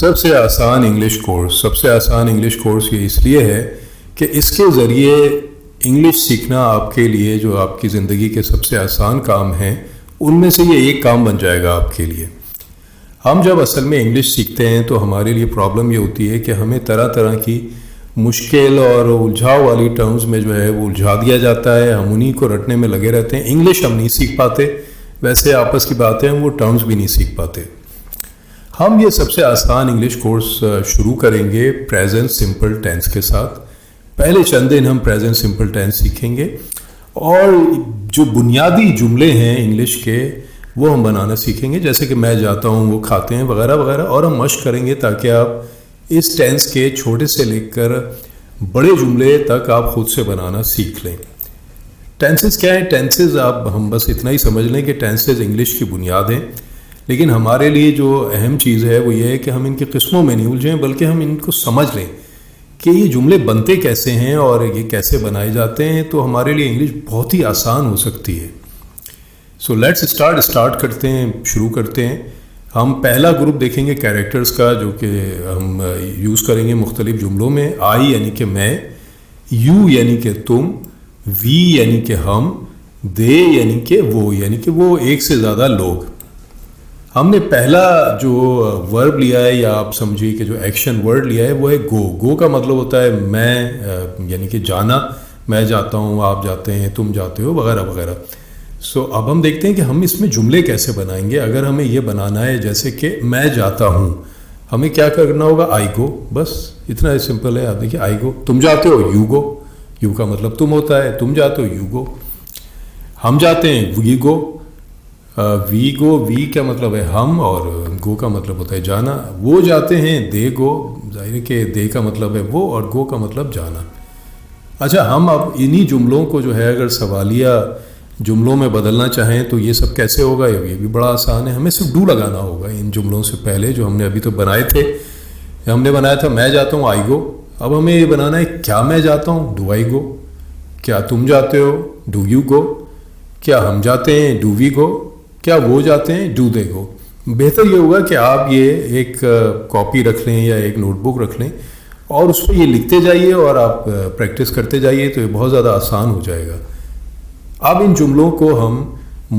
سب سے آسان English course یہ اس لیے ہے کہ اس کے ذریعے انگلش سیکھنا آپ کے لیے جو آپ کی زندگی کے سب سے آسان کام ہیں ان میں سے یہ ایک کام بن جائے گا آپ کے لیے. ہم جب اصل میں انگلش سیکھتے ہیں تو ہمارے لیے پرابلم یہ ہوتی ہے کہ ہمیں طرح طرح کی مشکل اور الجھاؤ والی ٹرمز میں جو ہے وہ الجھا دیا جاتا ہے. ہم انہیں کو رٹنے میں لگے رہتے ہیں. انگلش ہم نہیں سیکھ پاتے. ویسے آپس کی بات ہے ہم وہ ٹرمز بھی نہیں سیکھ پاتے. ہم یہ سب سے آسان انگلش کورس شروع کریں گے پریزنٹ سمپل ٹینس کے ساتھ. پہلے چند دن ہم پریزنٹ سمپل ٹینس سیکھیں گے اور جو بنیادی جملے ہیں انگلش کے وہ ہم بنانا سیکھیں گے, جیسے کہ میں جاتا ہوں, وہ کھاتے ہیں, وغیرہ وغیرہ. اور ہم مشق کریں گے تاکہ آپ اس ٹینس کے چھوٹے سے لے کر بڑے جملے تک آپ خود سے بنانا سیکھ لیں. ٹینسز کیا ہیں؟ ٹینسز ہم بس اتنا ہی سمجھ لیں کہ ٹینسز انگلش کی بنیاد ہیں. لیکن ہمارے لیے جو اہم چیز ہے وہ یہ ہے کہ ہم ان کی قسموں میں نہیں الجھیں, بلکہ ہم ان کو سمجھ لیں کہ یہ جملے بنتے کیسے ہیں اور یہ کیسے بنائے جاتے ہیں. تو ہمارے لیے انگلش بہت ہی آسان ہو سکتی ہے. سو لیٹس اسٹارٹ کرتے ہیں, شروع کرتے ہیں. ہم پہلا گروپ دیکھیں گے کیریکٹرز کا, جو کہ ہم یوز کریں گے مختلف جملوں میں. آئی یعنی کہ میں, یو یعنی کہ تم, وی یعنی کہ ہم, دے یعنی کہ وہ ایک سے زیادہ لوگ. ہم نے پہلا جو ورب لیا ہے, یا آپ سمجھیے کہ جو ایکشن ورڈ لیا ہے, وہ ہے گو. گو کا مطلب ہوتا ہے میں, یعنی کہ جانا. میں جاتا ہوں, آپ جاتے ہیں, تم جاتے ہو, وغیرہ وغیرہ. سو اب ہم دیکھتے ہیں کہ ہم اس میں جملے کیسے بنائیں گے. اگر ہمیں یہ بنانا ہے جیسے کہ میں جاتا ہوں, ہمیں کیا کرنا ہوگا؟ آئی گو. بس اتنا سمپل ہے. آپ دیکھیے, آئی گو. تم جاتے ہو, یو گو. یو کا مطلب تم ہوتا ہے. تم جاتے ہو, یو گو. ہم جاتے ہیں, وی گو. وی گو, وی کا مطلب ہے ہم, اور گو کا مطلب ہوتا ہے جانا. وہ جاتے ہیں, دے گو. ظاہر ہے کہ دے کا مطلب ہے وہ, اور گو کا مطلب جانا. اچھا, ہم اب انہی جملوں کو جو ہے اگر سوالیہ جملوں میں بدلنا چاہیں تو یہ سب کیسے ہوگا؟ یہ بھی بڑا آسان ہے. ہمیں صرف ڈو لگانا ہوگا ان جملوں سے پہلے جو ہم نے ابھی تو بنائے تھے. ہم نے بنایا تھا میں جاتا ہوں, آئی گو. اب ہمیں یہ بنانا ہے کیا میں جاتا ہوں, ڈو آئی گو. کیا تم جاتے ہو, ڈو یو گو. کیا ہم جاتے ہیں, ڈو وی گو. کیا وہ جاتے ہیں, ڈو دے گو. بہتر یہ ہوگا کہ آپ یہ ایک کاپی رکھ لیں یا ایک نوٹ بک رکھ لیں اور اس پہ یہ لکھتے جائیے اور آپ پریکٹس کرتے جائیے, تو یہ بہت زیادہ آسان ہو جائے گا. اب ان جملوں کو ہم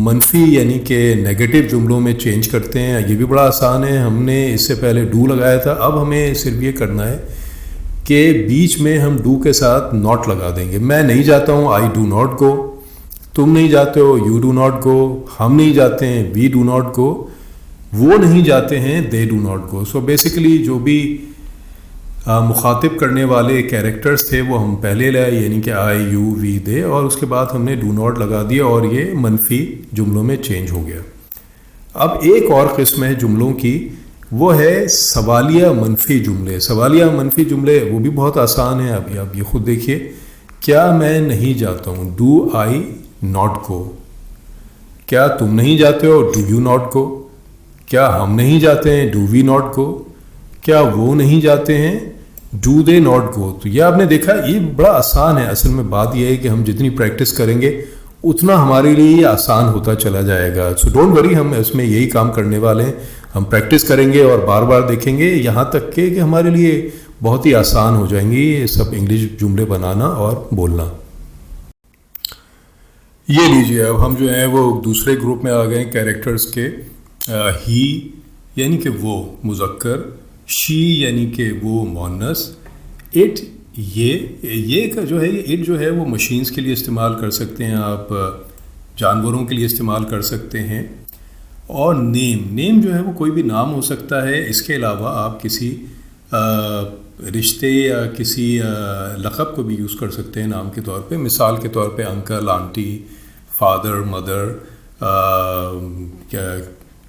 منفی یعنی کہ نیگیٹو جملوں میں چینج کرتے ہیں. یہ بھی بڑا آسان ہے. ہم نے اس سے پہلے ڈو لگایا تھا. اب ہمیں صرف یہ کرنا ہے کہ بیچ میں ہم ڈو کے ساتھ ناٹ لگا دیں گے. میں نہیں جاتا ہوں, آئی ڈو ناٹ گو. تم نہیں جاتے ہو, یو ڈو ناٹ گو. ہم نہیں جاتے ہیں, وی ڈو ناٹ گو. وہ نہیں جاتے ہیں, they do not go. So basically جو بھی مخاطب کرنے والے کیریکٹرز تھے وہ ہم پہلے لائے, یعنی کہ آئی, یو, وی, دے, اور اس کے بعد ہم نے ڈو ناٹ لگا دیا اور یہ منفی جملوں میں چینج ہو گیا. اب ایک اور قسم ہے جملوں کی, وہ ہے سوالیہ منفی جملے. سوالیہ منفی جملے وہ بھی بہت آسان ہیں. ابھی آپ یہ خود دیکھیے. کیا میں نہیں جاتا ہوں, ڈو آئی ناٹ گو. کیا تم نہیں جاتے ہو, ڈو یو ناٹ گو. کیا ہم نہیں جاتے ہیں, ڈو وی ناٹ گو. کیا وہ نہیں جاتے ہیں, ڈو دے ناٹ گو. تو یہ آپ نے دیکھا, یہ بڑا آسان ہے. اصل میں بات یہ ہے کہ ہم جتنی پریکٹس کریں گے اتنا ہمارے لیے یہ آسان ہوتا چلا جائے گا. سو ڈونٹ وری, ہم اس میں یہی کام کرنے والے ہیں. ہم پریکٹس کریں گے اور بار بار دیکھیں گے یہاں تک کہ ہمارے لیے بہت ہی آسان ہو جائیں گی یہ سب انگلش جملے بنانا اور بولنا. یہ لیجیے, اب ہم جو ہیں وہ دوسرے گروپ میں آ گئے کیریکٹرز کے. ہی یعنی کہ وہ مذکر, شی یعنی کہ وہ مؤنث, اٹ یہ کا جو ہے اٹ جو ہے وہ مشینز کے لیے استعمال کر سکتے ہیں آپ, جانوروں کے لیے استعمال کر سکتے ہیں. اور نیم جو ہے وہ کوئی بھی نام ہو سکتا ہے. اس کے علاوہ آپ کسی رشتے یا کسی لقب کو بھی یوز کر سکتے ہیں نام کے طور پہ. مثال کے طور پہ uncle, aunty, father, mother,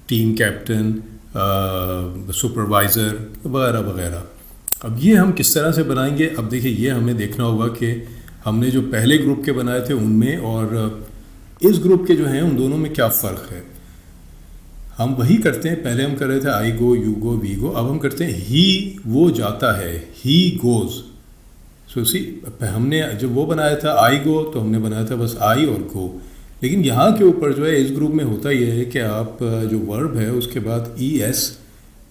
team captain, supervisor, وغیرہ وغیرہ. اب یہ ہم کس طرح سے بنائیں گے؟ اب دیکھیں, یہ ہمیں دیکھنا ہوگا کہ ہم نے جو پہلے گروپ کے بنائے تھے ان میں اور اس گروپ کے جو ہیں ان دونوں میں کیا فرق ہے. ہم وہی کرتے ہیں. پہلے ہم کر رہے تھے آئی گو, یو گو, وی گو. اب ہم کرتے ہیں ہی وہ جاتا ہے, ہی گوز. سو ہم نے جب وہ بنایا تھا آئی گو تو ہم نے بنایا تھا بس آئی اور گو. لیکن یہاں کے اوپر جو ہے اس گروپ میں ہوتا یہ ہے کہ آپ جو ورب ہے اس کے بعد ای ایس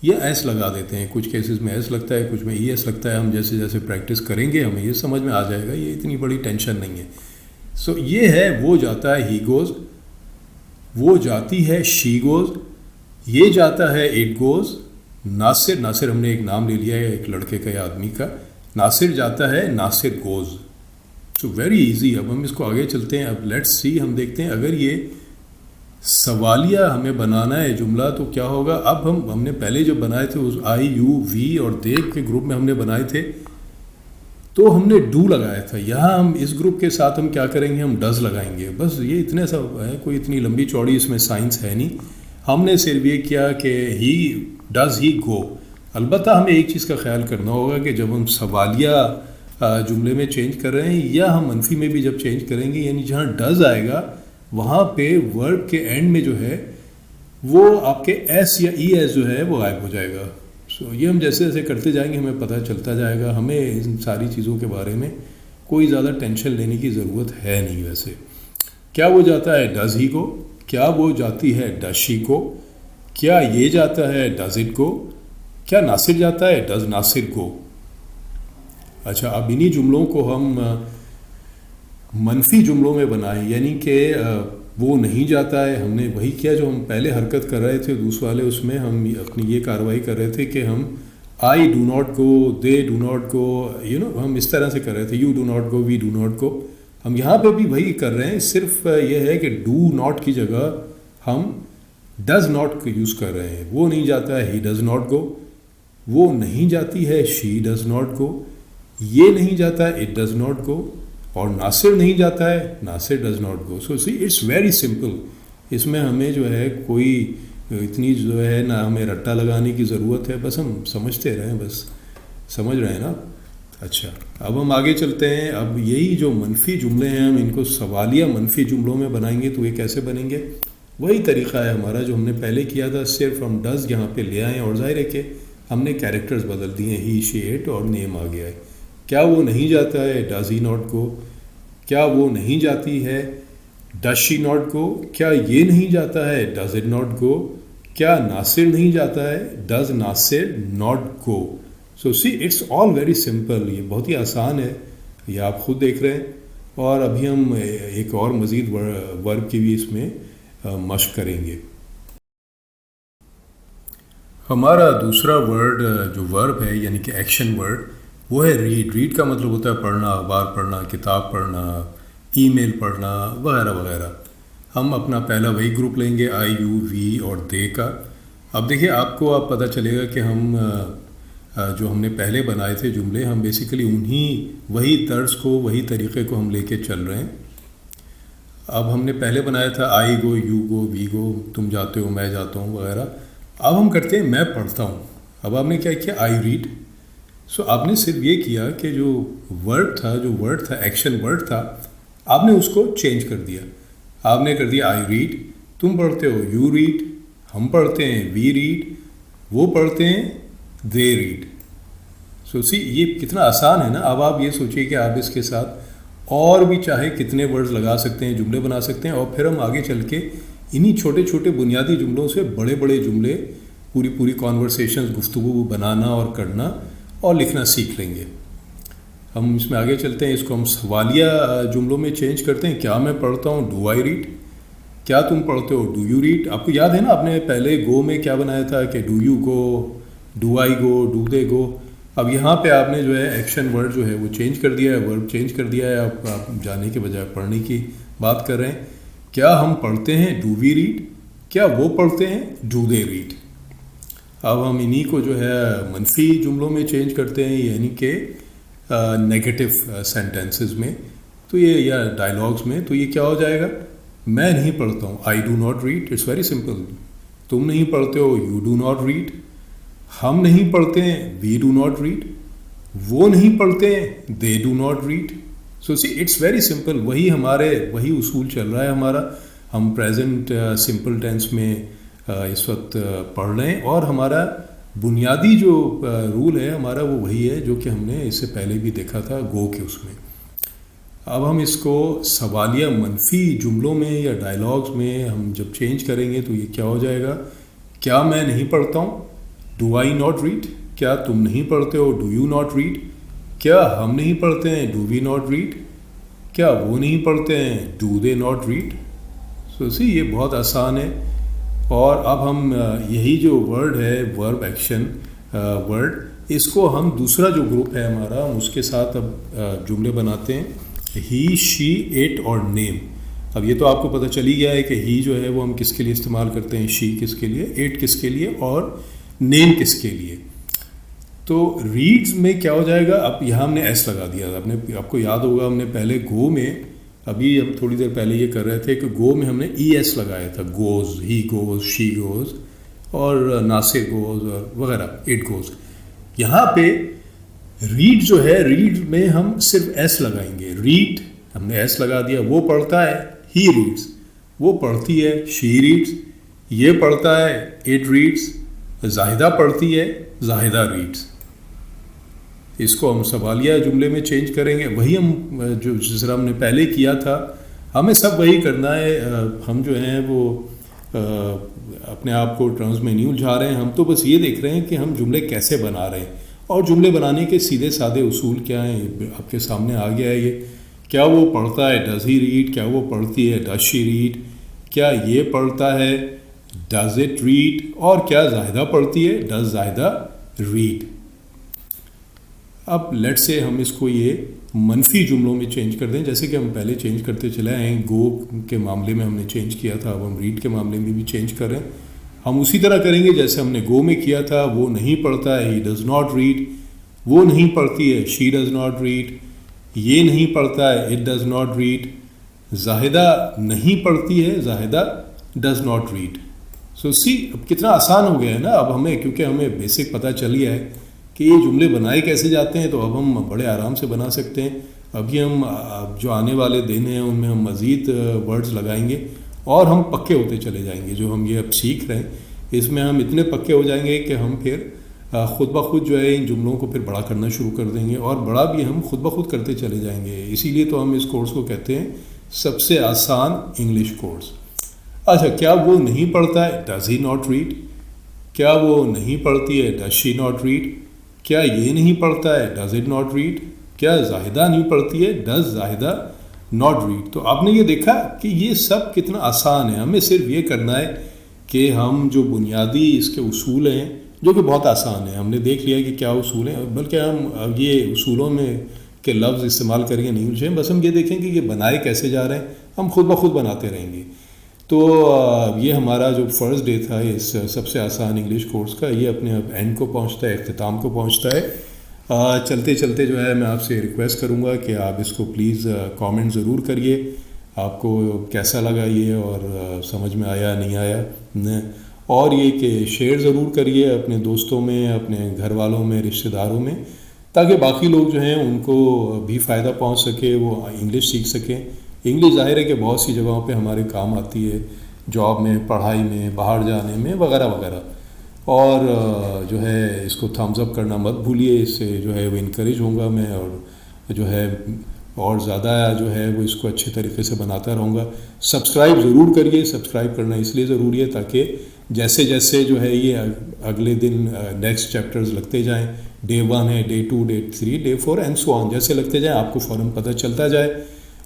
یا ایس لگا دیتے ہیں. کچھ کیسز میں ایس لگتا ہے, کچھ میں ای ایس لگتا ہے. ہم جیسے جیسے پریکٹس کریں گے ہمیں یہ سمجھ میں آ جائے گا, یہ اتنی بڑی ٹینشن نہیں ہے. سو یہ ہے, وہ جاتا ہے ہی گوز, وہ جاتی ہے شی گوز, یہ جاتا ہے اٹ گوز. ناصر, ناصر ہم نے ایک نام لے لیا ہے ایک لڑکے کا یا آدمی کا. ناصر جاتا ہے ناصر گوز. So very easy. اب ہم اس کو آگے چلتے ہیں. اب لیٹس سی, ہم دیکھتے ہیں اگر یہ سوالیہ ہمیں بنانا ہے جملہ تو کیا ہوگا. اب ہم نے پہلے جو بنائے تھے اس آئی یو وی اور دے کے گروپ میں ہم نے بنائے تھے, تو ہم نے ڈو لگایا تھا. یہاں ہم اس گروپ کے ساتھ ہم کیا کریں گے, ہم ڈز لگائیں گے. بس یہ اتنے سا ہے, کوئی اتنی لمبی چوڑی اس میں سائنس ہے نہیں. ہم نے صرف یہ کیا کہ ہی ڈز ہی گو. البتہ ہمیں ایک چیز کا خیال کرنا ہوگا کہ جب ہم سوالیہ جملے میں چینج کر رہے ہیں یا ہم منفی میں بھی جب چینج کریں گے, یعنی جہاں ڈز آئے گا وہاں پہ ورب کے اینڈ میں جو ہے وہ آپ کے ایس یا ای ایس جو ہے وہ غائب ہو جائے گا. سو یہ ہم جیسے جیسے کرتے جائیں گے ہمیں پتہ چلتا جائے گا. ہمیں ان ساری چیزوں کے بارے میں کوئی زیادہ ٹینشن لینے کی ضرورت ہے نہیں. ویسے کیا وہ جاتا ہے ڈز ہی کو, کیا وہ جاتی ہے ڈز شی کو, کیا یہ جاتا ہے ڈز اٹ کو, کیا ناصر جاتا ہے ڈز ناصر کو. اچھا, اب انہی جملوں کو ہم منفی جملوں میں بنائیں, یعنی کہ وہ نہیں جاتا ہے. ہم نے وہی کیا جو ہم پہلے حرکت کر رہے تھے دوسرے والے, اس میں ہم اپنی یہ کارروائی کر رہے تھے کہ ہم I do not go, they do not go, ہم اس طرح سے کر رہے تھے. You do not go, we do not go. ہم یہاں پہ بھی وہی کر رہے ہیں, صرف یہ ہے کہ ڈو ناٹ کی جگہ ہم ڈز ناٹ کو یوز کر رہے ہیں. وہ نہیں جاتا ہے ہی ڈز ناٹ گو, وہ نہیں جاتی ہے شی ڈز ناٹ گو, یہ نہیں جاتا ہے اٹ ڈز ناٹ گو, اور ناصر نہیں جاتا ہے Nasir does not go. So see it's very simple. اس میں ہمیں جو ہے کوئی اتنی جو ہے نہ ہمیں رٹا لگانے کی ضرورت ہے, بس ہم سمجھتے رہیں, بس سمجھ رہے ہیں نا. اچھا, اب ہم آگے چلتے ہیں. اب یہی جو منفی جملے ہیں ہم ان کو سوالیہ منفی جملوں میں بنائیں گے. تو یہ کیسے بنیں گے, وہی طریقہ ہے ہمارا جو ہم نے پہلے کیا تھا, صرف ہم ڈز یہاں پہ لے آئیں اور ظاہر ہے کہ ہم نے کیریکٹرز بدل دیے, ہی شی اٹ, اور نیم آ گیا ہے. کیا وہ نہیں جاتا ہے ڈز ہی ناٹ گو, کیا وہ نہیں جاتی ہے ڈز شی ناٹ گو, کیا یہ نہیں جاتا ہے ڈز اٹ ناٹ گو, کیا ناصر نہیں جاتا ہے does Nasir not go. So see it's all very simple. یہ بہت ہی آسان ہے, یہ آپ خود دیکھ رہے ہیں. اور ابھی ہم ایک اور مزید ورب کی بھی اس میں مشق کریں گے. ہمارا دوسرا ورڈ جو ورب ہے یعنی کہ ایکشن ورڈ, وہ ہے ریڈ. ریڈ کا مطلب ہوتا ہے پڑھنا, اخبار پڑھنا, کتاب پڑھنا, ای میل پڑھنا وغیرہ وغیرہ. ہم اپنا پہلا وہی گروپ لیں گے آئی یو وی اور دے کا. اب دیکھیے آپ کو اب پتہ چلے گا کہ ہم جو ہم نے پہلے بنائے تھے جملے, ہم بیسیکلی وہی طرز کو, وہی طریقے کو ہم لے کے چل رہے ہیں. اب ہم نے پہلے بنایا تھا آئی گو, یو گو, وی گو, تم جاتے ہو, میں جاتا ہوں وغیرہ. اب ہم کرتے ہیں میں پڑھتا ہوں. اب آپ نے کیا کیا, آئی ریڈ. سو آپ نے صرف یہ کیا کہ جو ورڈ تھا ایکشن ورڈ تھا, آپ نے اس کو چینج کر دیا. آپ نے کر دیا آئی ریڈ, تم پڑھتے ہو یو ریڈ, ہم پڑھتے ہیں وی ریڈ, وہ پڑھتے ہیں دے ریڈ. سو سی یہ کتنا آسان ہے نا. اب آپ یہ سوچیے کہ آپ اس کے ساتھ اور بھی چاہے کتنے ورڈز لگا سکتے ہیں, جملے بنا سکتے ہیں, اور پھر ہم آگے چل کے انہی چھوٹے چھوٹے بنیادی جملوں سے بڑے بڑے جملے, پوری کانورسیشنز, گفتگو بنانا اور کرنا اور لکھنا سیکھ لیں گے. ہم اس میں آگے چلتے ہیں. اس کو ہم سوالیہ جملوں میں چینج کرتے ہیں. کیا میں پڑھتا ہوں, ڈو آئی ریڈ. کیا تم پڑھتے ہو, ڈو یو ریڈ. آپ کو یاد ہے نا آپ نے پہلے گو میں کیا بنایا تھا کہ do you go, do I go, do they go. اب یہاں پہ آپ نے جو ہے ایکشن ورڈ جو ہے وہ چینج کر دیا ہے, ورب چینج کر دیا ہے. آپ جانے کے بجائے پڑھنے کی بات کر رہے ہیں. کیا ہم پڑھتے ہیں, ڈو وی ریڈ. کیا وہ پڑھتے ہیں, ڈو دے ریڈ. اب ہم انہی کو جو ہے منفی جملوں میں چینج کرتے ہیں, یعنی کہ نیگیٹو سینٹینسز میں. تو یہ یا ڈائلاگز میں. تو یہ کیا ہو جائے گا, میں نہیں پڑھتا ہوں, I do not read. It's very simple. تم نہیں پڑھتے ہو, یو ڈو ناٹ ریڈ. ہم نہیں پڑھتے ہیں, وی ڈو ناٹ ریڈ. وہ نہیں پڑھتے ہیں, they do not read. So see it's very simple. وہی اصول چل رہا ہے ہمارا. ہم پریزنٹ سمپل ٹینس میں اس وقت پڑھ رہے ہیں, اور ہمارا بنیادی جو رول ہے ہمارا وہ وہی ہے جو کہ ہم نے اس سے پہلے بھی دیکھا تھا گو کے اس میں. اب ہم اس کو سوالیہ منفی جملوں میں یا ڈائلاگز میں ہم جب چینج کریں گے تو یہ کیا ہو جائے گا. کیا میں نہیں پڑھتا ہوں, ڈو آئی ناٹ ریڈ، کیا تم نہیں پڑھتے ہو، ڈو یو ناٹ ریڈ، کیا ہم نہیں پڑھتے ہیں، ڈو وی ناٹ ریڈ، کیا وہ نہیں پڑھتے ہیں، do they not read. So سی یہ بہت آسان ہے. اور اب ہم یہی جو ورڈ ہے ورب ایکشن ورڈ، اس کو ہم دوسرا جو گروپ ہے ہمارا ہم اس کے ساتھ اب جملے بناتے ہیں. ہی، شی، اٹ اور نیم. اب یہ تو آپ کو پتہ چل ہی گیا ہے کہ ہی جو ہے وہ ہم کس کے لیے استعمال کرتے ہیں، شی کس کے لیے، اٹ کس کے لیے اور نیم کس کے لیے. تو ریڈز میں کیا ہو جائے گا، اب یہاں ہم نے ایس لگا دیا تھا. آپ کو یاد ہوگا ہم نے پہلے گو میں، ابھی ہم تھوڑی دیر پہلے یہ کر رہے تھے کہ گو میں ہم نے ای ایس لگایا تھا. Goes, he goes, she goes اور ناصر گوز اور وغیرہ، اٹ گوز. یہاں پہ ریڈ جو ہے، ریڈ میں ہم صرف ایس لگائیں گے. ریڈ ہم نے ایس لگا دیا. وہ پڑھتا ہے، ہی ریڈس. وہ پڑھتی ہے، شی ریڈس. یہ پڑھتا ہے، اٹ ریڈس. زاہدہ پڑھتی ہے، زاہدہ ریڈس. اس کو ہم سوالیہ جملے میں چینج کریں گے. وہی ہم جو جس طرح ہم نے پہلے کیا تھا ہمیں سب وہی کرنا ہے. ہم جو ہیں وہ اپنے آپ کو ٹرمز میں نہیں الجھا رہے ہیں. ہم تو بس یہ دیکھ رہے ہیں کہ ہم جملے کیسے بنا رہے ہیں اور جملے بنانے کے سیدھے سادے اصول کیا ہیں. آپ کے سامنے آ گیا ہے یہ. کیا وہ پڑھتا ہے، ڈز ہی ریڈ. کیا وہ پڑھتی ہے، ڈز شی ریڈ. کیا یہ پڑھتا ہے، ڈز اٹ ریڈ. اور کیا زاہدہ پڑھتی ہے، ڈز زاہدہ ریڈ. اب لیٹ سے ہم اس کو یہ منفی جملوں میں چینج کر دیں، جیسے کہ ہم پہلے چینج کرتے چلے آئے ہیں. گو کے معاملے میں ہم نے چینج کیا تھا، اب ہم ریڈ کے معاملے میں بھی چینج کریں. ہم اسی طرح کریں گے جیسے ہم نے گو میں کیا تھا. وہ نہیں پڑھتا ہے، ہی ڈز ناٹ ریڈ. وہ نہیں پڑھتی ہے، شی ڈز ناٹ ریڈ. یہ نہیں پڑھتا ہے، it does not read. Zahida نہیں پڑھتی ہے، Zahida does not read. So سی اب کتنا آسان ہو گیا ہے نا اب ہمیں، کیونکہ ہمیں بیسک پتہ چل گیا ہے کہ یہ جملے بنائے کیسے جاتے ہیں. تو اب ہم بڑے آرام سے بنا سکتے ہیں. ابھی ہم جو آنے والے دن ہیں ان میں ہم مزید ورڈز لگائیں گے اور ہم پکے ہوتے چلے جائیں گے. جو ہم یہ اب سیکھ رہے ہیں اس میں ہم اتنے پکے ہو جائیں گے کہ ہم پھر خود بخود جو ہے ان جملوں کو پھر بڑا کرنا شروع کر دیں گے، اور بڑا بھی ہم خود بخود کرتے چلے جائیں گے. اسی لیے تو ہم اس کورس کو کہتے ہیں سب سے آسان انگلش کورس. اچھا، کیا وہ نہیں پڑھتا ہے، ڈز ہی ناٹ ریڈ. کیا وہ نہیں پڑھتی ہے، ڈز شی ناٹ ریڈ. کیا یہ نہیں پڑھتا ہے، ڈز اٹ ناٹ ریڈ. کیا زاہدہ نہیں پڑھتی ہے، ڈز زاہدہ ناٹ ریڈ. تو آپ نے یہ دیکھا کہ یہ سب کتنا آسان ہے. ہمیں صرف یہ کرنا ہے کہ ہم جو بنیادی اس کے اصول ہیں جو کہ بہت آسان ہیں، ہم نے دیکھ لیا کہ کیا اصول ہیں، بلکہ ہم یہ اصولوں میں کے لفظ استعمال کریں گے نہیں الجھیں. بس ہم یہ دیکھیں کہ یہ بنائے کیسے جا رہے ہیں، ہم خود بخود بناتے رہیں گے. تو یہ ہمارا جو فرسٹ ڈے تھا اس سب سے آسان انگلش کورس کا، یہ اپنے اب اینڈ کو پہنچتا ہے، اختتام کو پہنچتا ہے. چلتے چلتے جو ہے میں آپ سے ریکویسٹ کروں گا کہ آپ اس کو پلیز کامنٹ ضرور کریے، آپ کو کیسا لگا یہ اور سمجھ میں آیا نہیں آیا. اور یہ کہ شیئر ضرور کریے اپنے دوستوں میں، اپنے گھر والوں میں، رشتہ داروں میں، تاکہ باقی لوگ جو ہیں ان کو بھی فائدہ پہنچ سکے، وہ انگلش سیکھ سکیں. انگلش ظاہر ہے کہ بہت سی جگہوں پہ ہمارے کام آتی ہے، جاب میں، پڑھائی میں، باہر جانے میں وغیرہ وغیرہ. اور جو ہے اس کو تھمز اپ کرنا مت بھولیے، اس سے جو ہے وہ انکریج ہوں گا میں، اور جو ہے اور زیادہ جو ہے وہ اس کو اچھے طریقے سے بناتا رہوں گا. سبسکرائب ضرور کریے. سبسکرائب کرنا اس لیے ضروری ہے تاکہ جیسے جیسے جو ہے یہ اگلے دن نیکسٹ چیپٹرز لگتے جائیں، ڈے 1 ہے، day 2، day 3، day 4 and so on, جیسے لگتے جائیں آپ کو فوراً پتہ چلتا جائے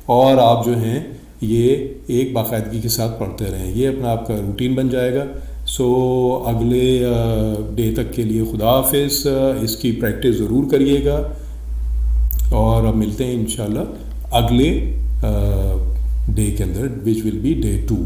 اور آپ جو ہیں یہ ایک باقاعدگی کے ساتھ پڑھتے رہیں. یہ اپنا آپ کا روٹین بن جائے گا. سو اگلے ڈے تک کے لیے خدا حافظ. اس کی پریکٹس ضرور کریے گا اور اب ملتے ہیں انشاءاللہ اگلے ڈے کے اندر، وچ ول بی ڈے 2.